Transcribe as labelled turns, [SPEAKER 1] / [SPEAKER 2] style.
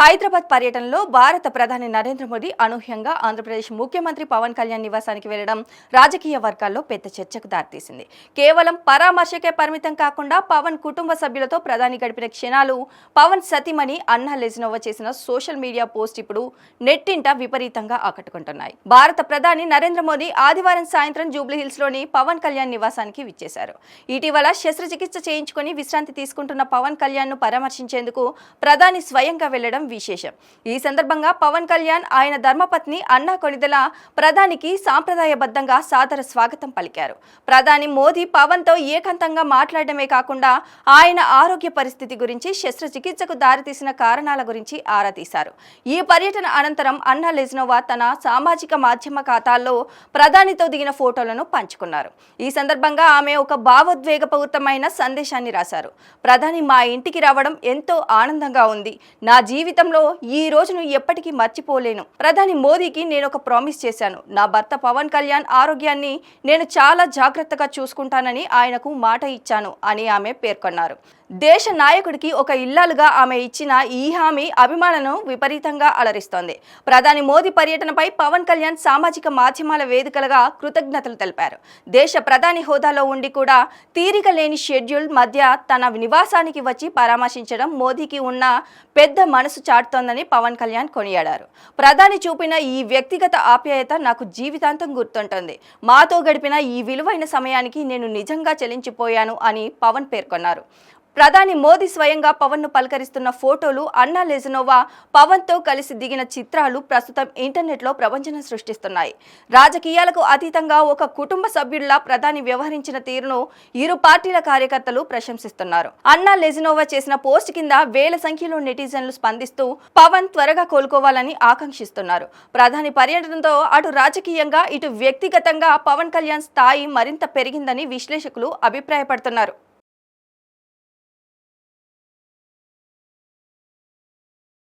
[SPEAKER 1] హైదరాబాద్ పర్యటనలో భారత ప్రధాని నరేంద్ర మోదీ అనూహ్యంగా ఆంధ్రప్రదేశ్ ముఖ్యమంత్రి పవన్ కళ్యాణ్ నివాసానికి వెళ్లడం రాజకీయ వర్గాల్లో పెద్ద చర్చకు దారితీసింది. కేవలం పరామర్శకే పరిమితం కాకుండా పవన్ కుటుంబ సభ్యులతో ప్రధాని గడిపిన క్షణాలు, పవన్ సతీమణి అన్నా లెజ్నోవా చేసిన సోషల్ మీడియా పోస్ట్ ఇప్పుడు నెట్టింట విపరీతంగా ఆకట్టుకుంటున్నాయి. భారత ప్రధాని నరేంద్ర మోదీ ఆదివారం సాయంత్రం జూబ్లీహిల్స్ లోని పవన్ కళ్యాణ్ నివాసానికి విచ్చేశారు. ఇటీవల శస్త్రచికిత్స చేయించుకుని విశ్రాంతి తీసుకుంటున్న పవన్ కళ్యాణ్ ను పరామర్శించేందుకు ప్రధాని స్వయంగా వెళ్లడం విశేషం. ఈ సందర్భంగా పవన్ కళ్యాణ్ ఆయన ధర్మపత్ని అన్నా కొణిదెల ప్రధానికి సాంప్రదాయబద్ధంగా సాదర స్వాగతం పలికారు. ప్రధాని మోదీ పవన్ తో ఏకాంతంగా మాట్లాడమే కాకుండా ఆయన ఆరోగ్య పరిస్థితి గురించి, శస్త్రచికిత్సకు దారితీసిన కారణాల గురించి ఆరా తీశారు. ఈ పర్యటన అనంతరం అన్నా లెజ్నోవా తన సామాజిక మాధ్యమ ఖాతాల్లో ప్రధానితో దిగిన ఫోటోలను పంచుకున్నారు. ఈ సందర్భంగా ఆమె ఒక భావోద్వేగపూరితమైన సందేశాన్ని రాశారు. ప్రధాని మా ఇంటికి రావడం ఎంతో ఆనందంగా ఉంది. నా జీవితంలో ఈ రోజును ఎప్పటికీ మర్చిపోలేను. ప్రధాని మోదీకి నేను ఒక ప్రామిస్ చేశాను. నా భర్త పవన్ కళ్యాణ్ ఆరోగ్యాన్ని నేను చాలా జాగ్రత్తగా చూసుకుంటానని ఆయనకు మాట ఇచ్చాను అని ఆమె పేర్కొన్నారు. దేశ నాయకుడికి ఒక ఇల్లాలుగా ఆమె ఇచ్చిన ఈ హామీ అభిమానులను విపరీతంగా అలరిస్తోంది. ప్రధాని మోదీ పర్యటనపై పవన్ కళ్యాణ్ సామాజిక మాధ్యమాల వేదికలుగా కృతజ్ఞతలు తెలిపారు. దేశ ప్రధాని హోదాలో ఉండి కూడా తీరిక లేని షెడ్యూల్ మధ్య తన నివాసానికి వచ్చి పరామర్శించడం మోదీకి ఉన్న పెద్ద మనసు చాటుతోందని పవన్ కళ్యాణ్ కొనియాడారు. ప్రధాని చూపిన ఈ వ్యక్తిగత ఆప్యాయత నాకు జీవితాంతం గుర్తుంటుంది. మాతో గడిపిన ఈ విలువైన సమయానికి నేను నిజంగా చెల్లించిపోయాను అని పవన్ పేర్కొన్నారు. ప్రధాని మోదీ స్వయంగా పవన్ ను పలకరిస్తున్న ఫోటోలు, అన్నా లెజ్నోవా పవన్ తో కలిసి దిగిన చిత్రాలు ప్రస్తుతం ఇంటర్నెట్ లో ప్రపంచం సృష్టిస్తున్నాయి. రాజకీయాలకు అతీతంగా ఒక కుటుంబ సభ్యుల్లా ప్రధాని వ్యవహరించిన తీరును ఇరు పార్టీల కార్యకర్తలు ప్రశంసిస్తున్నారు. అన్నా లెజ్నోవా చేసిన పోస్ట్ కింద వేల సంఖ్యలో నెటిజన్లు స్పందిస్తూ పవన్ త్వరగా కోలుకోవాలని ఆకాంక్షిస్తున్నారు. ప్రధాని పర్యటనతో అటు రాజకీయంగా, ఇటు వ్యక్తిగతంగా పవన్ కళ్యాణ్ స్థాయి మరింత పెరిగిందని విశ్లేషకులు అభిప్రాయపడుతున్నారు.